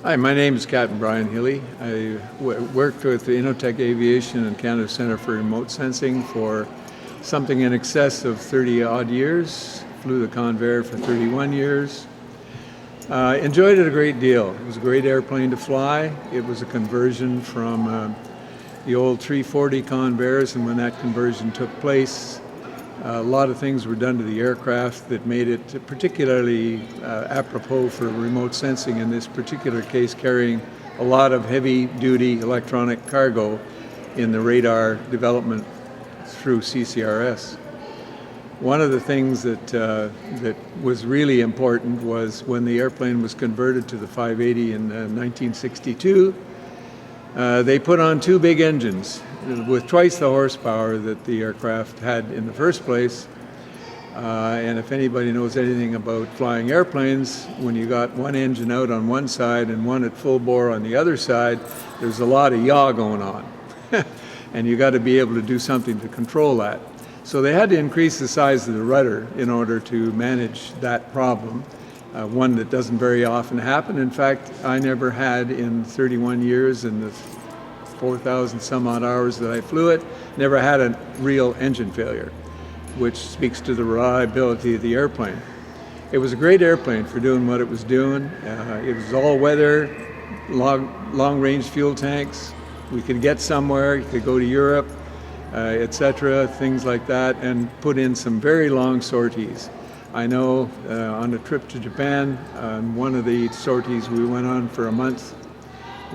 Hi, my name is Captain Brian Healy. I worked with the Inotech Aviation and Canada Centre for Remote Sensing for something in excess of 30 odd years. Flew the Convair for 31 years. Enjoyed it a great deal. It was a great airplane to fly. It was a conversion from the old 340 Convairs, and when that conversion took place, a lot of things were done to the aircraft that made it particularly apropos for remote sensing, in this particular case carrying a lot of heavy-duty electronic cargo in the radar development through CCRS. One of the things that was really important was when the airplane was converted to the 580 in 1962, they put on two big engines with twice the horsepower that the aircraft had in the first place. And if anybody knows anything about flying airplanes, when you got one engine out on one side and one at full bore on the other side, there's a lot of yaw going on. And you got to be able to do something to control that. So they had to increase the size of the rudder in order to manage that problem, one that doesn't very often happen. In fact, I never had in 31 years and the 4,000 some odd hours that I flew it, never had a real engine failure, which speaks to the reliability of the airplane. It was a great airplane for doing what it was doing. It was all weather, long range fuel tanks. We could get somewhere, you could go to Europe, etc., things like that, and put in some very long sorties. I know on a trip to Japan, one of the sorties we went on for a month,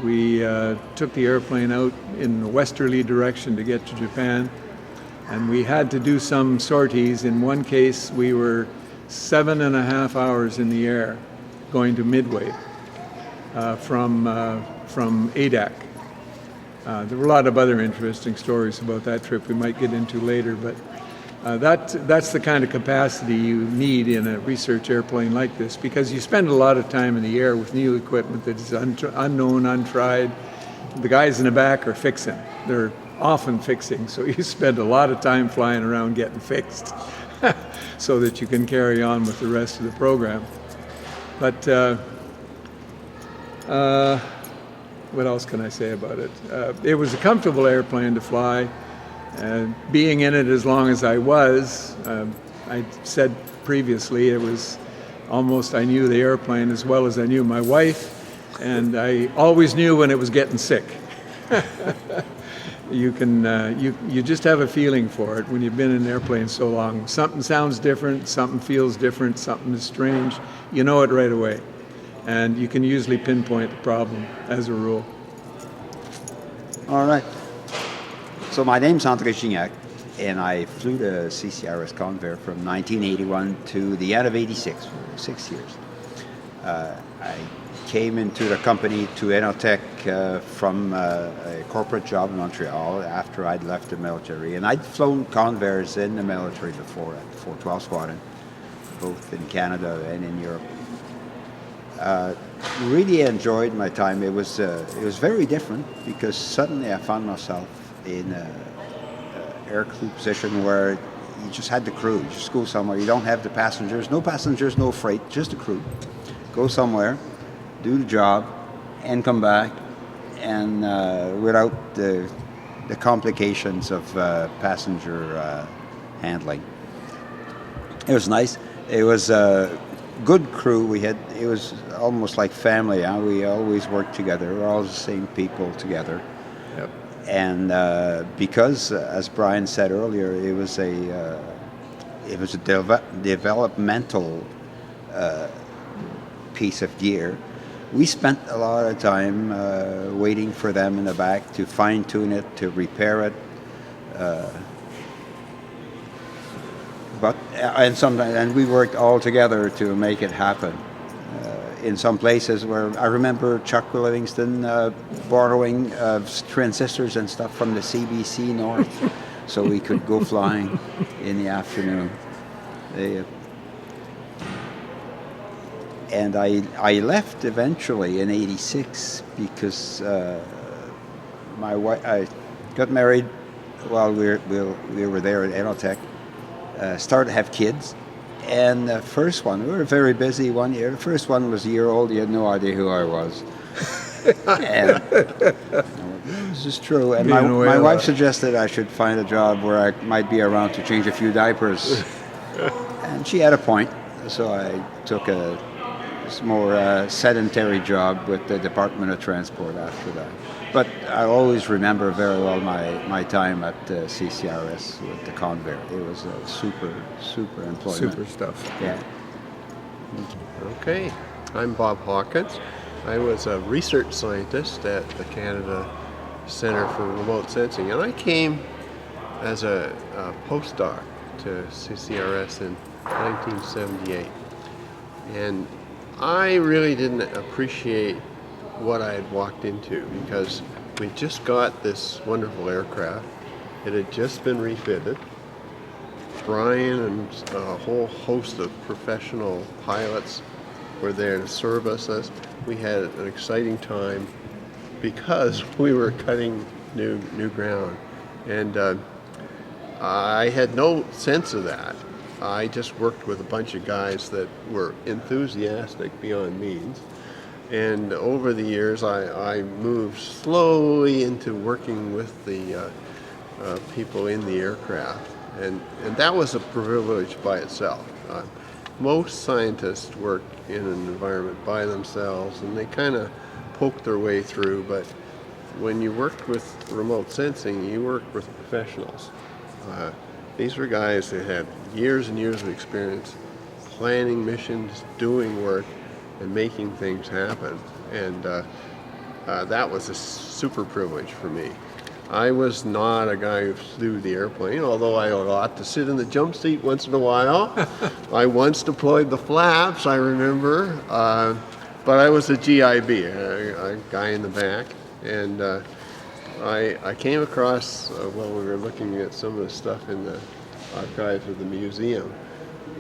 we took the airplane out in the westerly direction to get to Japan, and we had to do some sorties. In one case, we were 7.5 hours in the air going to Midway from ADAC. There were a lot of other interesting stories about that trip we might get into later, but that's the kind of capacity you need in a research airplane like this, because you spend a lot of time in the air with new equipment that is unknown, untried. The guys in the back are fixing. They're often fixing, so you spend a lot of time flying around getting fixed so that you can carry on with the rest of the program. But what else can I say about it? It was a comfortable airplane to fly. Being in it as long as I was, I said previously, it was almost, I knew the airplane as well as I knew my wife, and I always knew when it was getting sick. You just have a feeling for it when you've been in an airplane so long. Something sounds different, something feels different, something is strange, you know it right away. And you can usually pinpoint the problem as a rule. All right. So my name's André Gignac, and I flew the CCRS Convair from 1981 to the end of '86, for 6 years. I came into the company to Inotech from a corporate job in Montreal after I'd left the military. And I'd flown Convairs in the military before at the 412 Squadron, both in Canada and in Europe. Really enjoyed my time. It was very different because suddenly I found myself in an air crew position where you just had the crew. You just go somewhere. You don't have the passengers. No passengers, no freight, just the crew. Go somewhere, do the job, and come back, and without the complications of passenger handling. It was nice. It was a good crew. It was almost like family. Huh? We always worked together. We're all the same people together. Yep. And because, as Brian said earlier, it was a developmental piece of gear. We spent a lot of time waiting for them in the back to fine-tune it, to repair it. And we worked all together to make it happen. In some places where I remember Chuck Livingston borrowing transistors and stuff from the CBC North so we could go flying in the afternoon. And I left eventually in '86 because my wife, I got married while we were there at Inotech, started to have kids. And the first one, we were very busy one year. The first one was a year old. He had no idea who I was. And this is true. And Being a my whaler. wife suggested I should find a job where I might be around to change a few diapers. And she had a point. So I took a more sedentary job with the Department of Transport after that. But I always remember very well my time at CCRS with the Convair. It was a super employment. Super stuff. Yeah. Okay, I'm Bob Hawkins. I was a research scientist at the Canada Centre for Remote Sensing, and I came as a postdoc to CCRS in 1978. And I really didn't appreciate what I had walked into because we just got this wonderful aircraft. It had just been refitted. Brian and a whole host of professional pilots were there to service us. We had an exciting time because we were cutting new ground. And I had no sense of that. I just worked with a bunch of guys that were enthusiastic beyond means. And over the years, I moved slowly into working with the people in the aircraft. And that was a privilege by itself. Most scientists work in an environment by themselves, and they kind of poke their way through. But when you work with remote sensing, you work with professionals. These were guys that had years and years of experience planning missions, doing work, and making things happen. And that was a super privilege for me. I was not a guy who flew the airplane, although I got to sit in the jump seat once in a while. I once deployed the flaps, I remember. But I was a GIB, a guy in the back. And I came across, while we were looking at some of the stuff in the archives of the museum,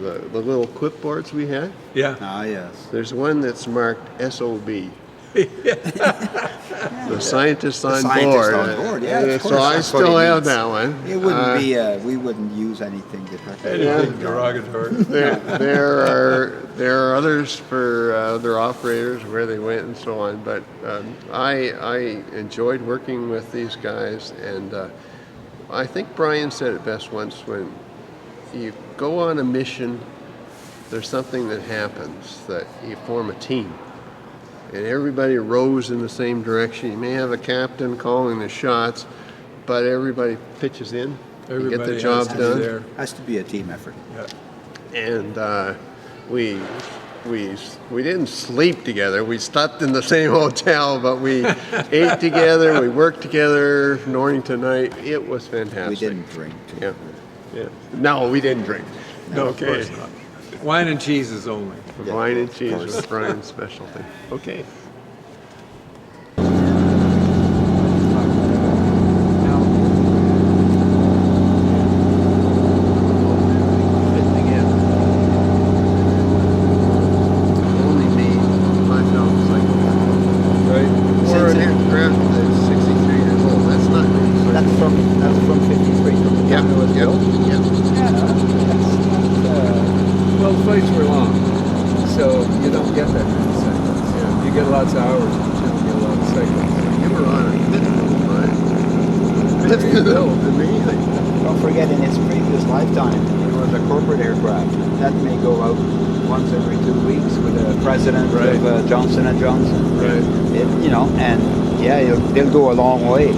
the little clipboards we had. Yeah. Ah, yes. There's one that's marked SOB. The scientists on scientist board. on board, yeah, of So course, I that's what still it have means. that one. It wouldn't be. We wouldn't use anything different. Anything derogatory. There are others for other operators where they went and so on, but I enjoyed working with these guys, and I think Brian said it best once: when you go on a mission, there's something that happens that you form a team. And everybody rows in the same direction. You may have a captain calling the shots, but everybody pitches in to get Everybody the job has to be done. there. Has to be a team effort. Yeah. And we didn't sleep together. We slept in the same hotel, but we ate together. We worked together morning to night. It was fantastic. We didn't drink. Yeah, yeah. No, we didn't drink. No, of Okay. course not. Wine and cheeses only. Yeah, Wine and of cheese course. was Brian's specialty. Okay. Only me, myself, Right? or an aircraft that's 63 years old. That's not me. That's from 53. Yeah, It was built. Well, flights were long, so you don't get that many cycles. Yeah. You get lots of hours, but you don't get a lot of cycles. You were on a fifth, right? That's There you go. amazing. Don't forget, in its previous lifetime, it was a corporate aircraft that may go out once every 2 weeks with the president Right. of Johnson and Johnson. Right. And yeah, they'll go a long way.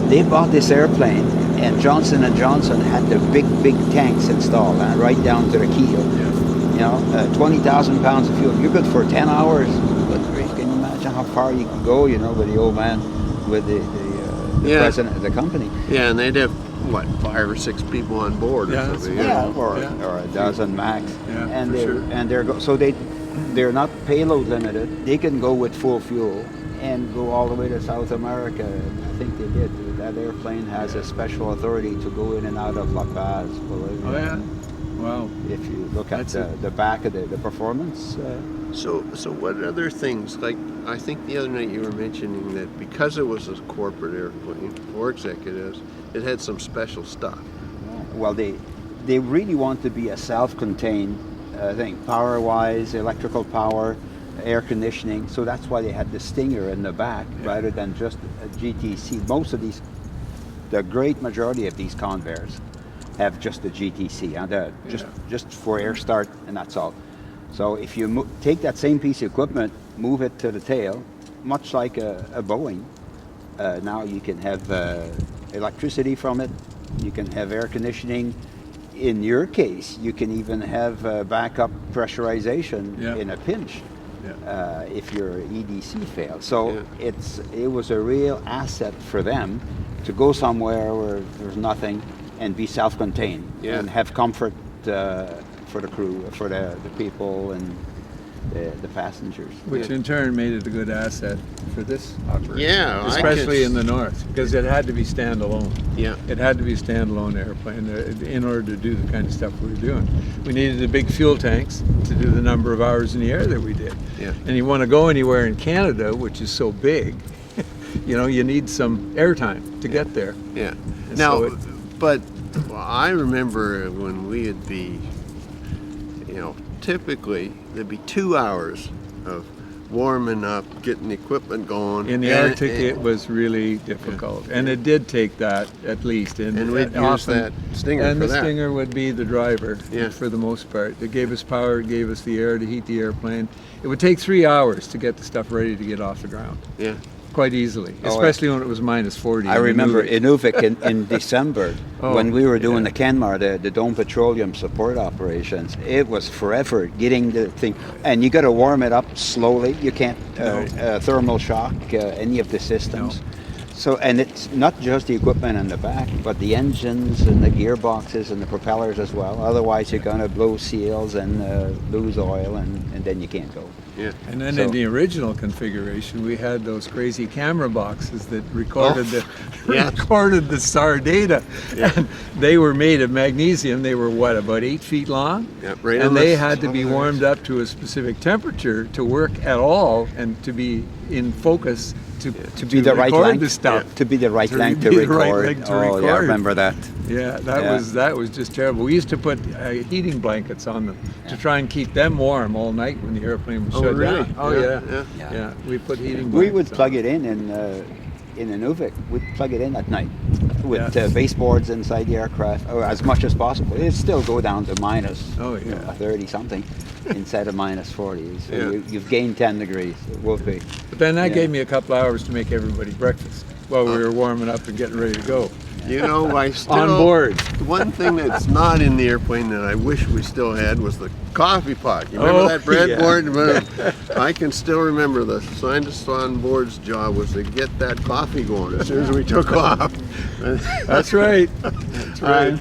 They bought this airplane, and Johnson and Johnson had the big tanks installed, right down to the keel. Yeah. 20,000 pounds of fuel. You're good for 10 hours. But can you imagine how far you can go? With the old man, with the Yeah. president of the company. Yeah, and they'd have, what, 5 or 6 people on board or Yeah, something. that's Yeah. Or a dozen max. Yeah, and for they're sure. so they're not payload limited. They can go with full fuel and go all the way to South America. And I think they did. That airplane has a special authority to go in and out of La Paz. Believe me. Oh, yeah? Wow. If you look at That's it. the back of the performance. So what other things, like I think the other night you were mentioning that because it was a corporate airplane for executives, it had some special stuff. Well, they really want to be a self-contained thing, power-wise, electrical power. air conditioning. So that's why they had the Stinger in the back rather than just a GTC. Most of these, the great majority of these Convairs have just a GTC, and just for air start, and that's all. So if you take that same piece of equipment, move it to the tail, much like a Boeing, now you can have electricity from it, you can have air conditioning. In your case, you can even have backup pressurization in a pinch if your EDC fails. So it was a real asset for them to go somewhere where there's nothing and be self-contained and have comfort for the crew, for the people and the passengers. Which in turn made it a good asset for this operation. Yeah, especially in the north, because it had to be standalone. Yeah. It had to be a standalone airplane in order to do the kind of stuff we were doing. We needed the big fuel tanks to do the number of hours in the air that we did. Yeah. And you want to go anywhere in Canada, which is so big, you need some airtime to get there. Yeah. And Now, so but I remember when we'd be, typically there'd be 2 hours of warming up, getting the equipment going. in the Arctic, it was really difficult, and it did take that at least. And we'd use that Stinger and for the that. Stinger would be the driver Yeah. for the most part. It gave us power, it gave us the air to heat the airplane. It would take 3 hours to get the stuff ready to get off the ground, Yeah. quite easily, especially when it was minus 40. I remember Inuvik in December when we were doing yeah. the Canmar, the Dome Petroleum support operations. It was forever getting the thing, and you got to warm it up slowly. You can't thermal shock any of the systems. So, and it's not just the equipment in the back, but the engines and the gearboxes and the propellers as well. Otherwise, you're going to blow seals and lose oil, and then you can't go. Yeah. And then in the original configuration, we had those crazy camera boxes that recorded recorded the SAR data. Yeah. And they were made of magnesium. They were about 8 feet long, Yeah, right and on they the had to be warmed up to a specific temperature to work at all and to be in focus to be the right record length, the stuff. to be the right To length to be the right record. length to Yeah, I record. remember that. Yeah, that was just terrible. We used to put heating blankets on them to try and keep them warm all night when the airplane was shut really? down. Oh yeah. We put heating blankets. We would on. plug it in Inuvik. We'd plug it in at night with Yes. baseboards inside the aircraft, as much as possible. It'd still go down to minus 30 something instead of minus 40. So you've gained 10 degrees. It will be. But then that gave me a couple hours to make everybody breakfast while we were warming up and getting ready to go. I still On board. One thing that's not in the airplane that I wish we still had was the coffee pot. You remember that breadboard? I can still remember the scientist on board's job was to get that coffee going as soon as we took off. That's right. That's right.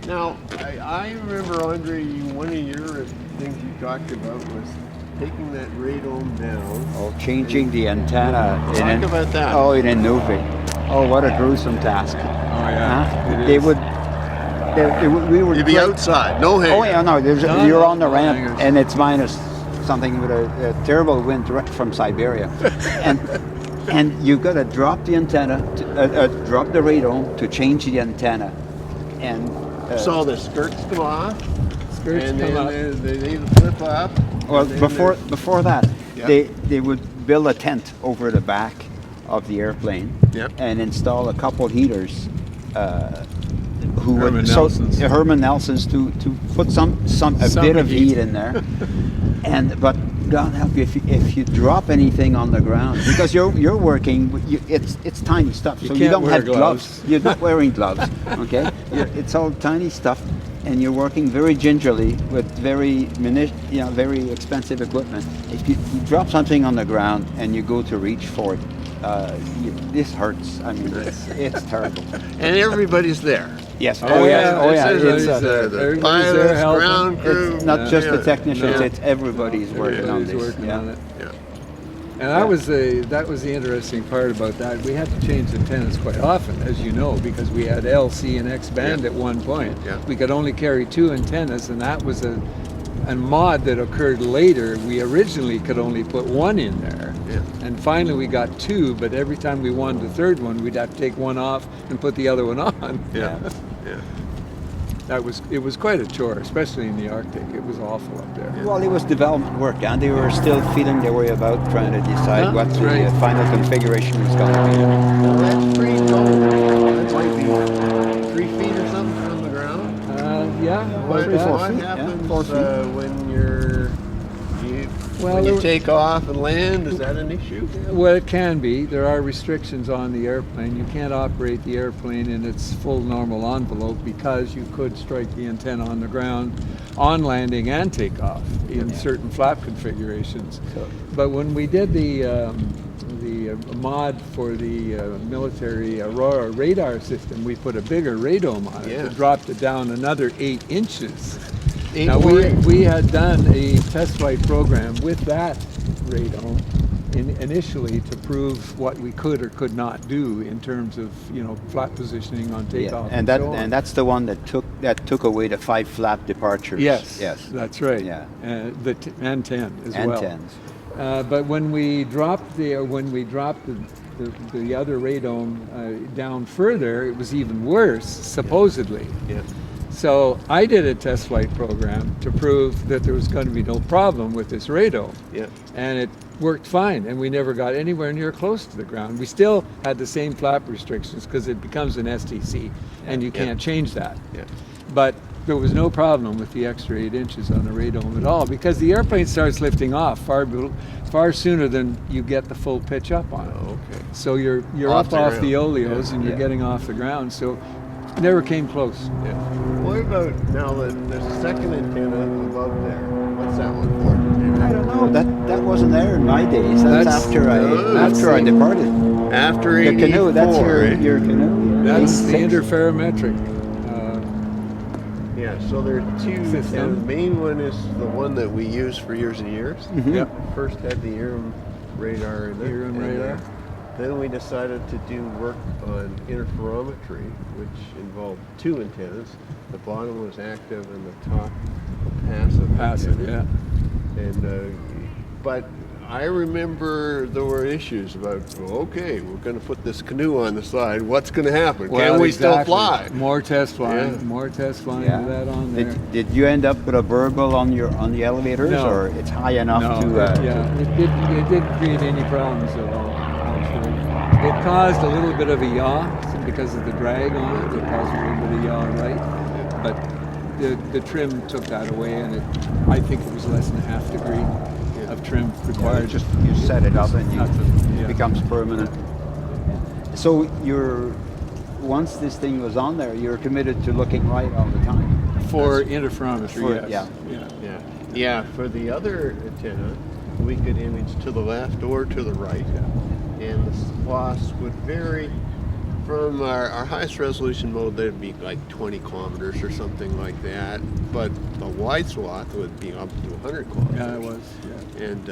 Now, I remember, Andre, one of your things you talked about was taking that radome down. Oh, changing the antenna. Talk about that. Oh, in Inuvik. Oh, what a gruesome task. Oh yeah. It They is. would. We would. You'd be outside, no hanger. Oh yeah, no. No, You're no, on the no ramp, hangers. and it's minus something with a terrible wind direct from Siberia, and you've got to drop the antenna, drop the radome to change the antenna, and So the skirts come off, Skirts and come then up. they flip up. well and then before that, Yeah. they would build a tent over the back of the airplane Yep. and install a couple heaters. Herman Nelsons. Herman Nelsons to put a bit of heat in there, but God help you if you drop anything on the ground because you're working. It's tiny stuff, so you can't don't wear have gloves. You're not wearing gloves, okay? It's all tiny stuff, and you're working very gingerly with very expensive equipment. If you drop something on the ground and you go to reach for it, this hurts. I mean, it's terrible. And everybody's there. Yes. Oh, yeah. Everybody's It's, there. everybody's The there pilots, helping. ground crew. It's not just the technicians; Yeah. it's everybody's working on Everybody's this. working on it. Yeah. And that was the interesting part about that. We had to change antennas quite often, as you know, because we had L, C, and X band at one point. Yeah. We could only carry 2 antennas, and that was a mod that occurred later. We originally could only put 1 in there. Yeah. And finally we got 2, but every time we wanted the third one, we'd have to take one off and put the other one on. Yeah. Yeah. it was quite a chore, especially in the Arctic. It was awful up there. Well, it was development work, and they were still feeling their way about trying to decide what That's the right. final configuration was going to be. Now that's pretty low. That might be 3 feet or something from the ground. Yeah. What, about that. what feet, happens yeah, 4 feet. when Well, when there you were- take off and land? Is that an issue? Well, it can be. There are restrictions on the airplane. You can't operate the airplane in its full normal envelope because you could strike the antenna on the ground on landing and takeoff in certain flap configurations. But when we did the mod for the military Aurora radar system, we put a bigger radome on it Yeah. that dropped it down another 8 inches. 8 Now more. we had done a test flight program with that radome initially to prove what we could or could not do in terms of flap positioning on takeoff. And so on. and that's the one that took away the 5 flap departures. Yes, Yes. that's right. Yeah. And 10 as And well. 10s. But when we dropped the other radome down further, it was even worse, supposedly. Yeah. So I did a test flight program to prove that there was going to be no problem with this radome. Yeah. And it worked fine, and we never got anywhere near close to the ground. We still had the same flap restrictions because it becomes an STC, and you can't change that. Yeah. But there was no problem with the extra 8 inches on the radome at all because the airplane starts lifting off far sooner than you get the full pitch up on it. Oh, okay. So you're Off up the off ground. the oleos and you're Yeah. getting off the ground. So never came close. Yeah. What about now the second antenna above there? What's that one for? I don't know. That wasn't there in my days. That's after I departed. After The 84, canoe. That's eh? your canoe. That's the 86. interferometric. Yeah, so there are 2 System. antennas. The main one is the one that we used for years and years. Yep. First had the IRM radar in it. IRM and, radar. Then we decided to do work on interferometry, which involved 2 antennas. The bottom was active and the top passive. Passive, antenna. yeah. And but I remember there were issues about, okay, we're going to put this canoe on the side. What's going to happen? Can we still fly? More test flying. Yeah. More test flying Yeah. with that on there. Did you end up with a burble on the elevators, No. or it's high enough No, to? it didn't create any problems at all. Actually, it caused a little bit of a yaw because of the drag on it. It caused a little bit of yaw, right? But the trim took that away, and I think it was less than a half degree of trim required. Just you set it up and Nothing, it yeah. becomes permanent. So once this thing was on there, you're committed to looking right all the time. For interferometry, yes. yeah. Yeah, for the other antenna, we could image to the left or to the right. And the swaths would vary from our highest resolution mode, that'd be like 20 kilometers or something like that. But the wide swath would be up to 100 kilometers. Yeah, it was. Yeah. And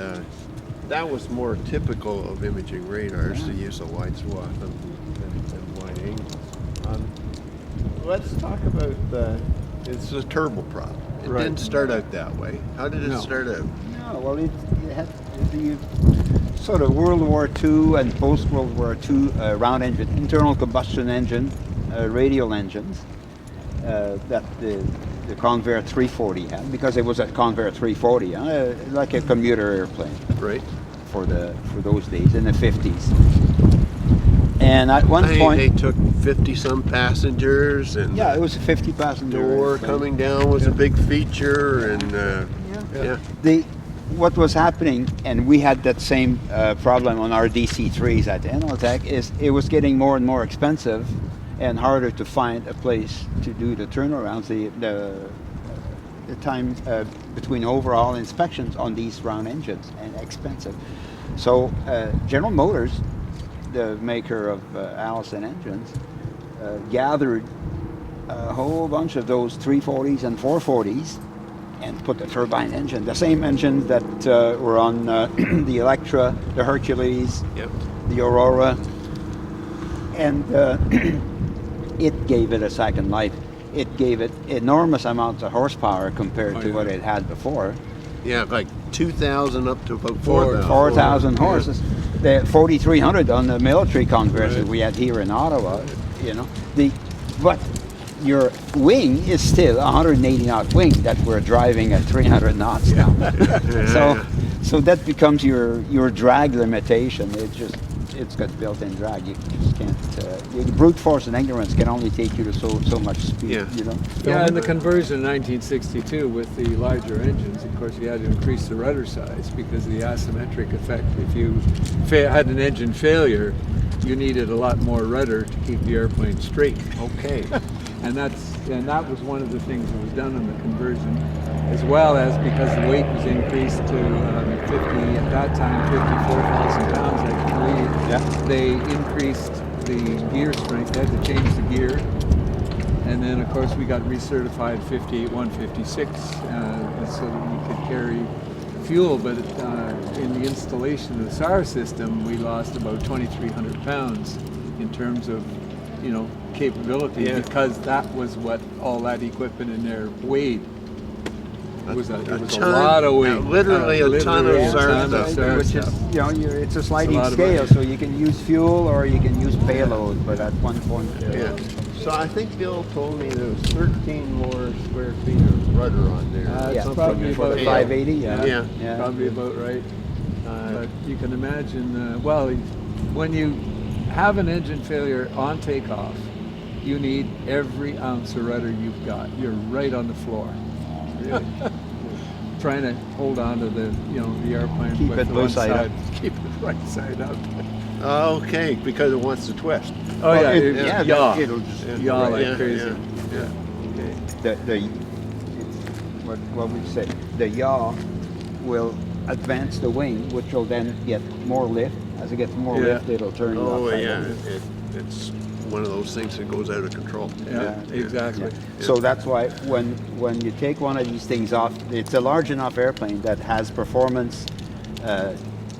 that was more typical of imaging radars to use a wide swath than wide angle. Let's talk about it's a turboprop. It Right. didn't start out that way. How did it No. start out? No, well, it had the sort of World War II and post-World War II round engine, internal combustion engine, radial engines that the Convair 340 had, because it was a Convair 340, like a commuter airplane Right. for those days in the 50s. And at one point, They took 50-some passengers, and yeah, it was a 50-passenger door coming down was a big feature, and yeah. What was happening, and we had that same problem on our DC-3s at Inotech, is it was getting more and more expensive and harder to find a place to do the turnarounds, the time between overhaul inspections on these round engines, and expensive. So General Motors, the maker of Allison engines, gathered a whole bunch of those 340s and 440s and put the turbine engine, the same engines that were on the Electra, the Hercules, Yep. the Aurora, and it gave it a second life. It gave it enormous amounts of horsepower compared to what it had before. Yeah, like 2,000 up to about 4,000. 4,000 horses. The 4,300 on the military Convairs that we had here in Ottawa, you know. But your wing is still 180 knot wing that we're driving at 300 knots now. So that becomes your drag limitation. It's got built-in drag. You just can't. The brute force and ignorance can only take you to so much speed. You know. Yeah, and the conversion in 1962 with the larger engines, of course, you had to increase the rudder size because of the asymmetric effect. If you had an engine failure, you needed a lot more rudder to keep the airplane straight. Okay. And that was one of the things that was done in the conversion, as well as because the weight was increased to 50 at that time, 54,000 pounds, I believe. Yeah. They increased the gear strength. They had to change the gear, and then of course we got recertified 58-156 so that we could carry fuel. But in the installation of the SAR system, we lost about 2,300 pounds in terms of capability, because that was what all that equipment in there weighed. It was a lot of weight. Literally a ton of SAR stuff. Which is, it's a sliding scale, so you can use fuel or you can use payload, but at one point. So I think Bill told me there was 13 more square feet of rudder on there. It's probably for about the 580. Yeah. Probably about right. But you can imagine, when you have an engine failure on takeoff, you need every ounce of rudder you've got. You're right on the floor. Really. Trying to hold on to the airplane. Keep with it the both one side up. Keep it right side up. Okay, because it wants to twist. Oh Well, yeah, it'll just yaw like Yeah, crazy. yeah. Okay. What we say, the yaw will advance the wing, which will then get more lift. As it gets more lift, it'll turn. Oh upside yeah, down. it's one of those things that goes out of control. Yeah, exactly. So that's why when you take one of these things off, it's a large enough airplane that has performance,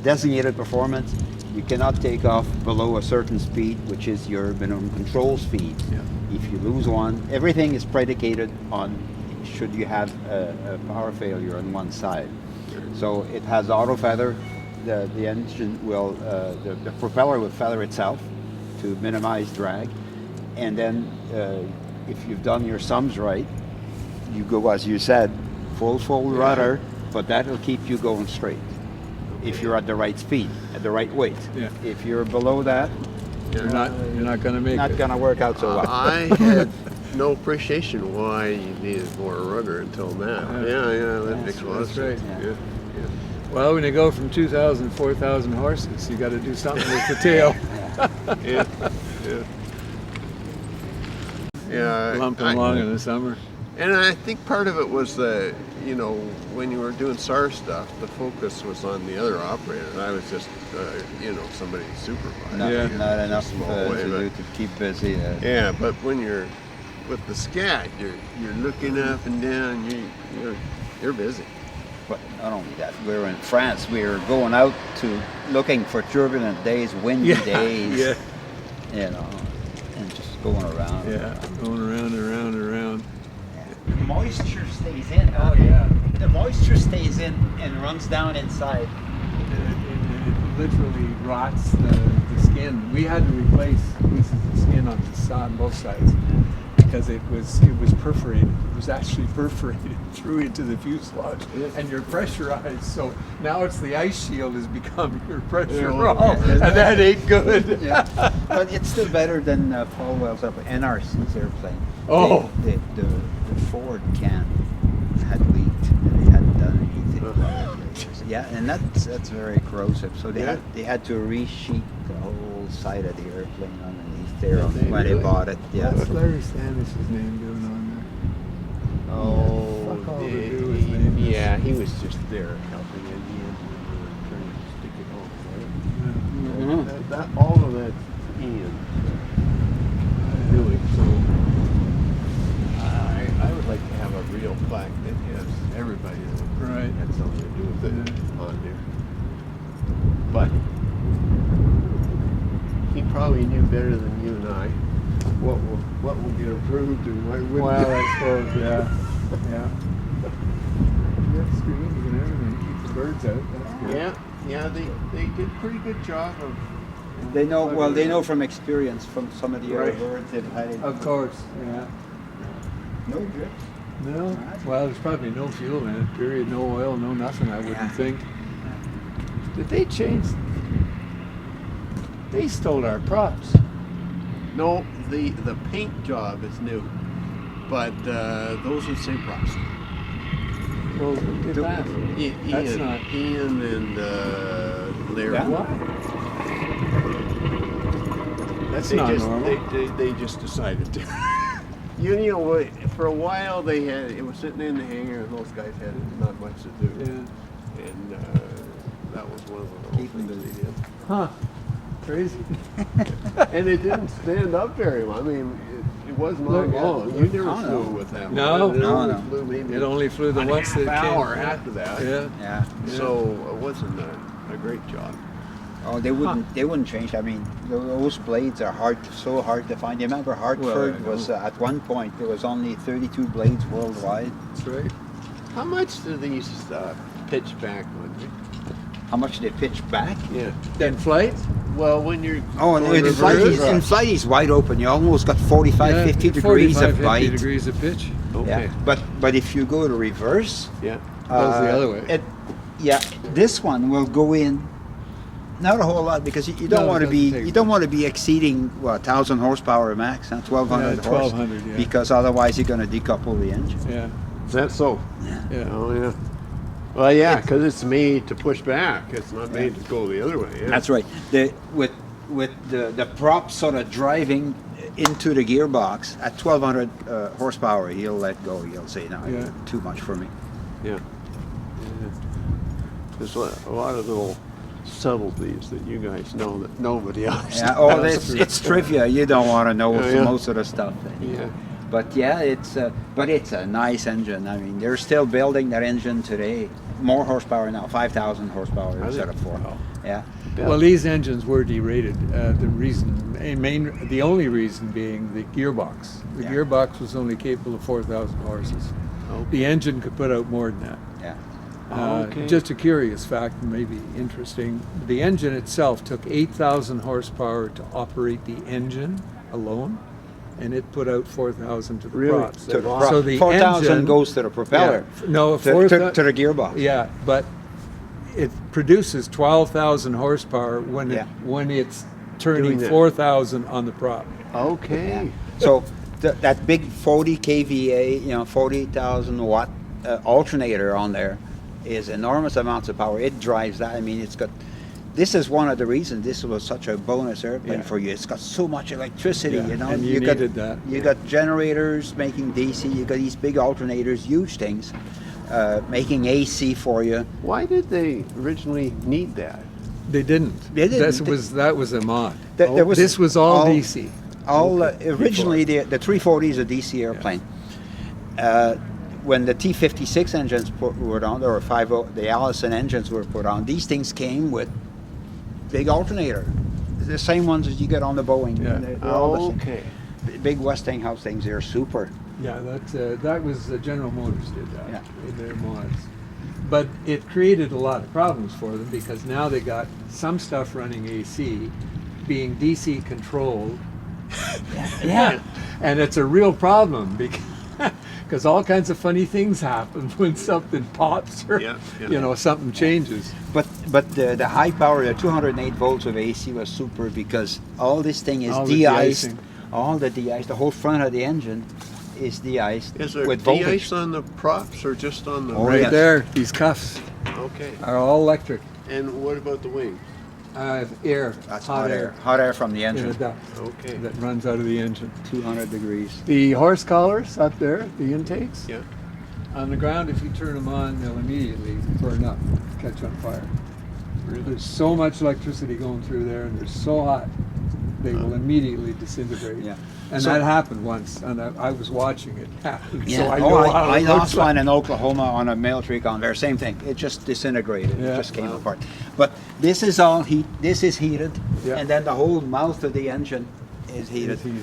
designated performance. You cannot take off below a certain speed, which is your minimum control speed. Yeah. If you lose one, everything is predicated on should you have a power failure on one side. So it has auto feather. The engine will, the propeller will feather itself to minimize drag. And then if you've done your sums right, you go, as you said, full rudder, but that'll keep you going straight. If you're at the right speed, at the right weight. Yeah. If you're below that, You're not going to make not it. going to work out so well. I had no appreciation why you needed more rudder until now. Yeah, that makes a lot of That's sense. right. Yeah. Well, when you go from 2,000 to 4,000 horses, you got to do something with the tail. Yeah. Lumping along in the summer. And I think part of it was when you were doing SAR stuff, the focus was on the other operator. And I was just, somebody supervised. Not enough small way, to keep busy. Yeah, but when you're with the SCAT, you're looking up and down. You're busy. But not only that, we were in France. We were going out to looking for turbulent days, windy days. And just going around. Yeah, going around and around and around. The moisture stays in. The moisture stays in and runs down inside. It literally rots the skin. We had to replace pieces of skin on both sides because it was perforated. It was actually perforated through into the fuselage, and you're pressurized. So now it's the ice shield has become your pressure roll, and that ain't good. But it's still better than Paul Wells up NRC's airplane. Oh. The Ford can had leaked and they hadn't done anything about it. Yeah, and that's very corrosive. So they had to resheet the whole side of the airplane underneath there when they bought it. Yeah. What's Larry Standish's name doing on there? Oh, Fuck all to do with names. yeah, he was just there helping in the end when we were trying to stick it home. Right? That all of that Ian doing. So I would like to have a real plaque that has everybody that had something to do with it on there. But he probably knew better than you and I what will get approved and what wouldn't. Well, I suppose, yeah. You have screens and everything, keep the birds out. That's good. Yeah, they did a pretty good job of. They know from experience from some of the other birds they've had it. Of course, yeah. No drip. No. Well, there's probably no fuel in it. Period. No oil. No nothing. I wouldn't Yeah. think. Did they change? They stole our props. No, the paint job is new, but those are the same props. Well, look at that. That's Ian, not. Ian and Larry. Yeah. What? That's They not just normal. they just decided to. You know what? For a while it was sitting in the hangar, and those guys had not much to do. Yeah. And that was one of the little Keep them things busy. they did. Huh. Crazy. And it didn't stand up very well. I mean, it was not Look, yeah. long. You never Oh, flew no. with that No. one. It No, only no. flew maybe It only flew the a once half that came. hour after that. Yeah. Yeah. So it wasn't a great job. Oh, they wouldn't change. I mean, those blades are so hard to find. You remember Hartford Well, I was at one point there was only 32 blades worldwide. That's right. How much do these pitch back with you? How much they pitch back? Yeah. In flight? Well, when you're Oh, and going in flight, reverse, in flight he's wide open. You almost got 45, Yeah, 50 degrees 45, of 50 bite. degrees of pitch. okay. Yeah. But if you go to reverse, Yeah. Goes the other way. This one will go in. Not a whole lot because you don't No, it want to doesn't be take you don't want to be exceeding 1,000 horsepower max, 1,200 Yeah, horse, 1,200, yeah. because otherwise you're going to decouple the engine. Yeah. Is that so? Yeah. Oh yeah. Well, yeah, because it's made to push back. It's not made to go the other way. Yeah. That's right. With the prop sort of driving into the gearbox at 1,200 horsepower, he'll let go. He'll say, "No, Yeah. too much for me." Yeah. There's a lot of little subtleties that you guys know that nobody else Yeah. Oh, knows. it's trivia. You don't want to know Yeah. most of the stuff. Yeah. But yeah, it's a nice engine. I mean, they're still building that engine today. More horsepower now, 5,000 horsepower Are instead they? of 4. Wow. Yeah. Yeah. Well, these engines were derated. The only reason being the gearbox. The Yeah. gearbox was only capable of 4,000 horses. Okay. The engine could put out more than that. Yeah. Okay. Just a curious fact, maybe interesting. The engine itself took 8,000 horsepower to operate the engine alone, and it put out 4,000 to the Really? props. To the Wow. prop. So the 4,000 engine goes to the propeller. Yeah, no, To, 4,000 to the gearbox. Yeah, but it produces 12,000 horsepower when Yeah. it's Doing turning that. 4,000 on the prop. Okay. So that big 40 kVA, 40,000 watt alternator on there is enormous amounts of power. It drives that. I mean, this is one of the reasons this was such a bonus airplane Yeah. for you. It's got so much electricity, Yeah, you know. and you got, needed that. You got generators making DC. You got these big alternators, huge things, making AC for you. Why did they originally need that? They didn't. They didn't. That was a mod. There was This was all DC. Originally, the 340 is a DC airplane. When the T56 engines were on, or the Allison engines were put on, these things came with big alternator, the same ones that you get on the Boeing. Yeah. They're all the same. Okay. Big Westinghouse things. They're super. Yeah, that was General Motors did that Yeah. in their mods. But it created a lot of problems for them because now they got some stuff running AC being DC controlled. Yeah. And it's a real problem because all kinds of funny things happen when something pops or Yeah, yeah. Something changes. But the high power, the 208 volts of AC was super because all this thing is All the de-iced. de-icing. All the de-iced, the whole front of the engine is de-iced Is there with voltage. de-ice on the props or just on the? Oh, Right yes. there, these cuffs Okay. are all electric. And what about the wings? Air, That's hot air. Hot air from the in a engine. duct Okay. that runs out of the engine. 200 degrees. The horse collars up there, the intakes, Yeah. on the ground, if you turn them on, they'll immediately burn up, catch on fire. There's so much electricity going through there, and they're so hot, they will immediately disintegrate. Yeah. And So- that happened once, and I was watching it happen. Yeah. So I know how I it lost looks like. one in Oklahoma on a military Convair. Same thing. It just disintegrated. Yeah. It just came Wow. apart. But this is all heat. This is heated, Yeah. and then the whole mouth of the engine is heated. It's heated.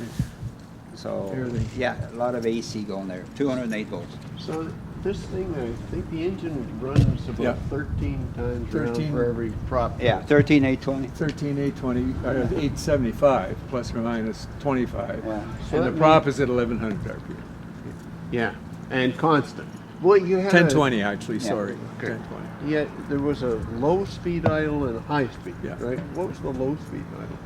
So Everything. yeah, a lot of AC going there. 208 volts. So this thing, I think the engine runs about Yeah. 13 times 13. around for every prop. Yeah, 13820. 13820, 875 plus or minus 25, Yeah. So and that the prop is at 1100 RPM. Yeah, and constant. Well, you had 1020 actually, Yeah. sorry. Okay. 1020. Yeah, there was a low speed idle and a high speed, Yeah. right? What was the low speed idle?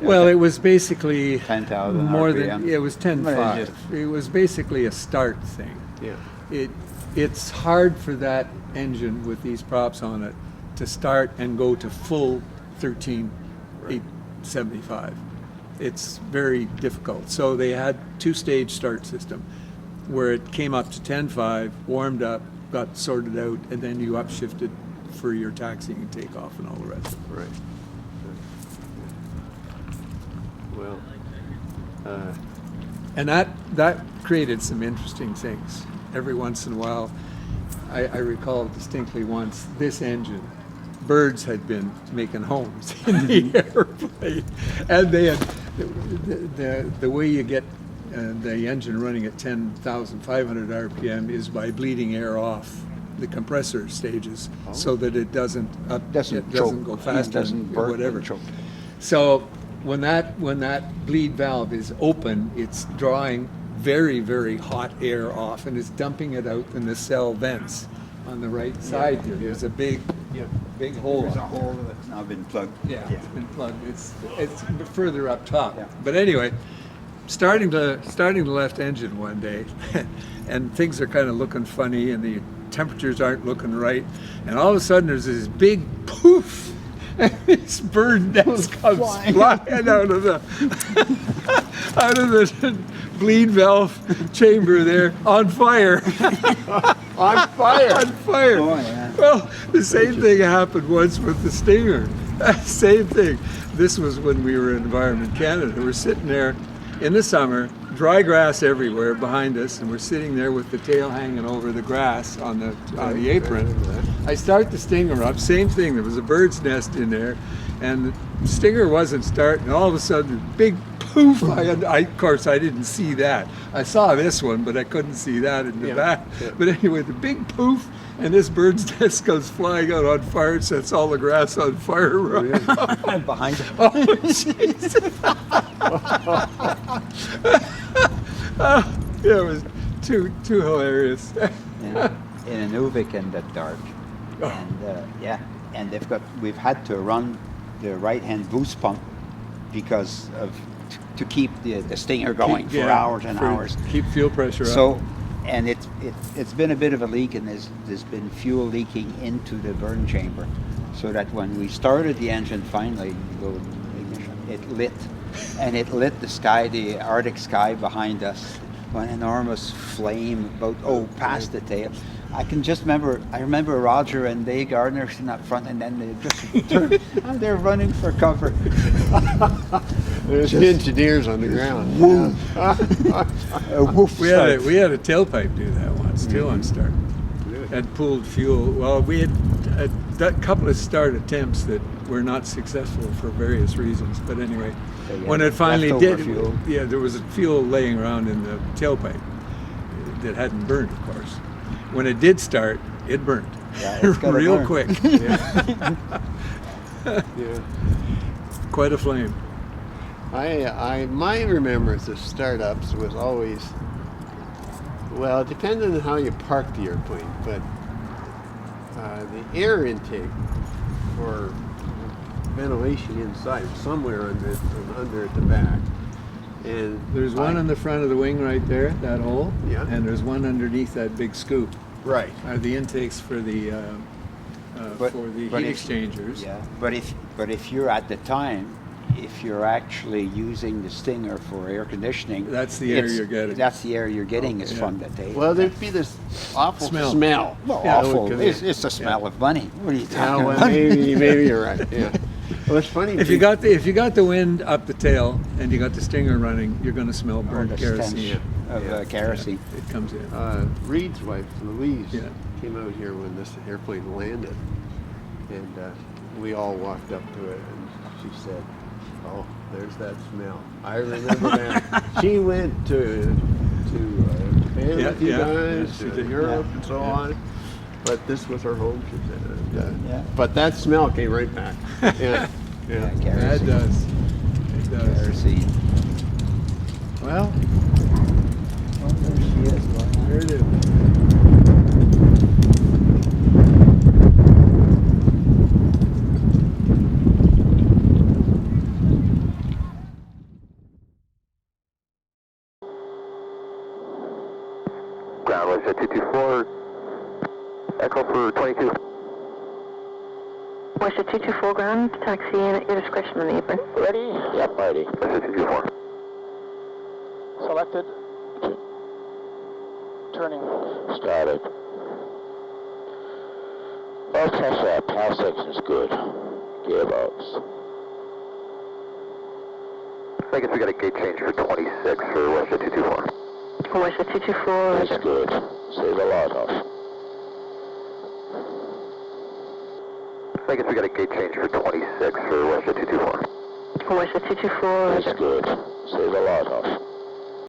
Well, it was basically 10,000 more RPM. than, it was Well, 10.5. it's just- It was basically a start thing. Yeah. It's hard for that engine with these props on it to start and go to full 13,875. It's very difficult. So they had two-stage start system where it came up to 10.5, warmed up, got sorted out, and then you upshifted for your taxiing and takeoff and all the rest. Right. Well, And that created some interesting things. Every once in a while, I recall distinctly once, this engine, birds had been making homes in the airplane. And they had, the way you get the engine running at 10,500 RPM is by bleeding air off the compressor stages so that it doesn't Doesn't go choke. faster Doesn't or burn whatever. and choke. So when that bleed valve is open, it's drawing very, very hot air off and it's dumping it out in the cell vents on the right side here. There's a big hole. There's a hole that's now been plugged. Yeah, it's been plugged. It's further up top. Yeah. But anyway, starting the left engine one day, and things are kind of looking funny, and the temperatures aren't looking right, and all of a sudden there's this big poof. And this bird nest comes flying out of the bleed valve chamber there, on fire. on fire. On fire. Oh, yeah. Well, the same thing happened once with the Stinger. Same thing. This was when we were in Environment Canada. We're sitting there in the summer, dry grass everywhere behind us, and we're sitting there with the tail hanging over the grass on the apron. I start the Stinger up, same thing. There was a bird's nest in there, and the Stinger wasn't starting. All of a sudden, big poof! Of course, I didn't see that. I saw this one, but I couldn't see that in the back. Yeah. But anyway, the big poof, and this bird's nest goes flying out on fire, sets all the grass on fire. Behind it. Oh, jeez. Yeah, it was too hilarious. In an Uvik in the dark. And and we've had to run the right-hand boost pump because of to keep the Stinger going for hours and hours. Keep fuel pressure up. So, and it's been a bit of a leak, and there's been fuel leaking into the burn chamber, so that when we started the engine finally, it lit, and it lit the sky, the Arctic sky behind us, an enormous flame past the tail. I remember Roger and Dave Gardner sitting up front, and then they just turned, and they're running for cover. There's engineers on the ground. Woo. A woof We had a tailpipe do that once too on start, and pulled fuel. Well, we had a couple of start attempts that were not successful for various reasons. But anyway, when it finally did, fuel. there was fuel laying around in the tailpipe that hadn't burned, of course. When it did start, it burned real burn. quick. Quite a flame. My remembrance of startups was always, well, it depended on how you parked the airplane, but the air intake for ventilation inside, somewhere under at the back. And There's one on the front of the wing right there, that hole. Yeah. And there's one underneath that big scoop. Right. Are the intakes for the heat exchangers. Yeah, but if you're at the time, if you're actually using the Stinger for air conditioning, That's the air you're getting. That's the air you're getting is yeah. from the tail. Well, there'd be this awful Smell. smell. Well, Yeah, awful. because It's the smell of money. What are you Yeah, talking well, about? maybe you're right. Yeah. Well, it's funny. If you got the wind up the tail and you got the Stinger running, you're going to smell burnt the kerosene. stench of kerosene. It comes in. Reed's wife, Louise, Yeah. came out here when this airplane landed, and we all walked up to it, and she said, "Oh, there's that smell." I remember that. She went to Japan with you guys, she to did. Europe, and so on. But this was her home, she said. And, Yeah. But that smell came right back. Yeah. Yeah, That kerosene. does. It does. Kerosene. Well, Oh, there she is. Wow. Ground Westjet 224, Echo for 22. Westjet 224 ground, taxi in at your discretion on the apron. Ready? Yep, ready. Westjet 224. Selected. Turning. Started. Well, test power section's good. Gearbox. I guess we got a gate change for 26 for Westjet 224. For Westjet 224. That's good. Save a lot off. I guess we got a gate change for 26 for Westjet 224. For Westjet 224. That's good. Save a lot off.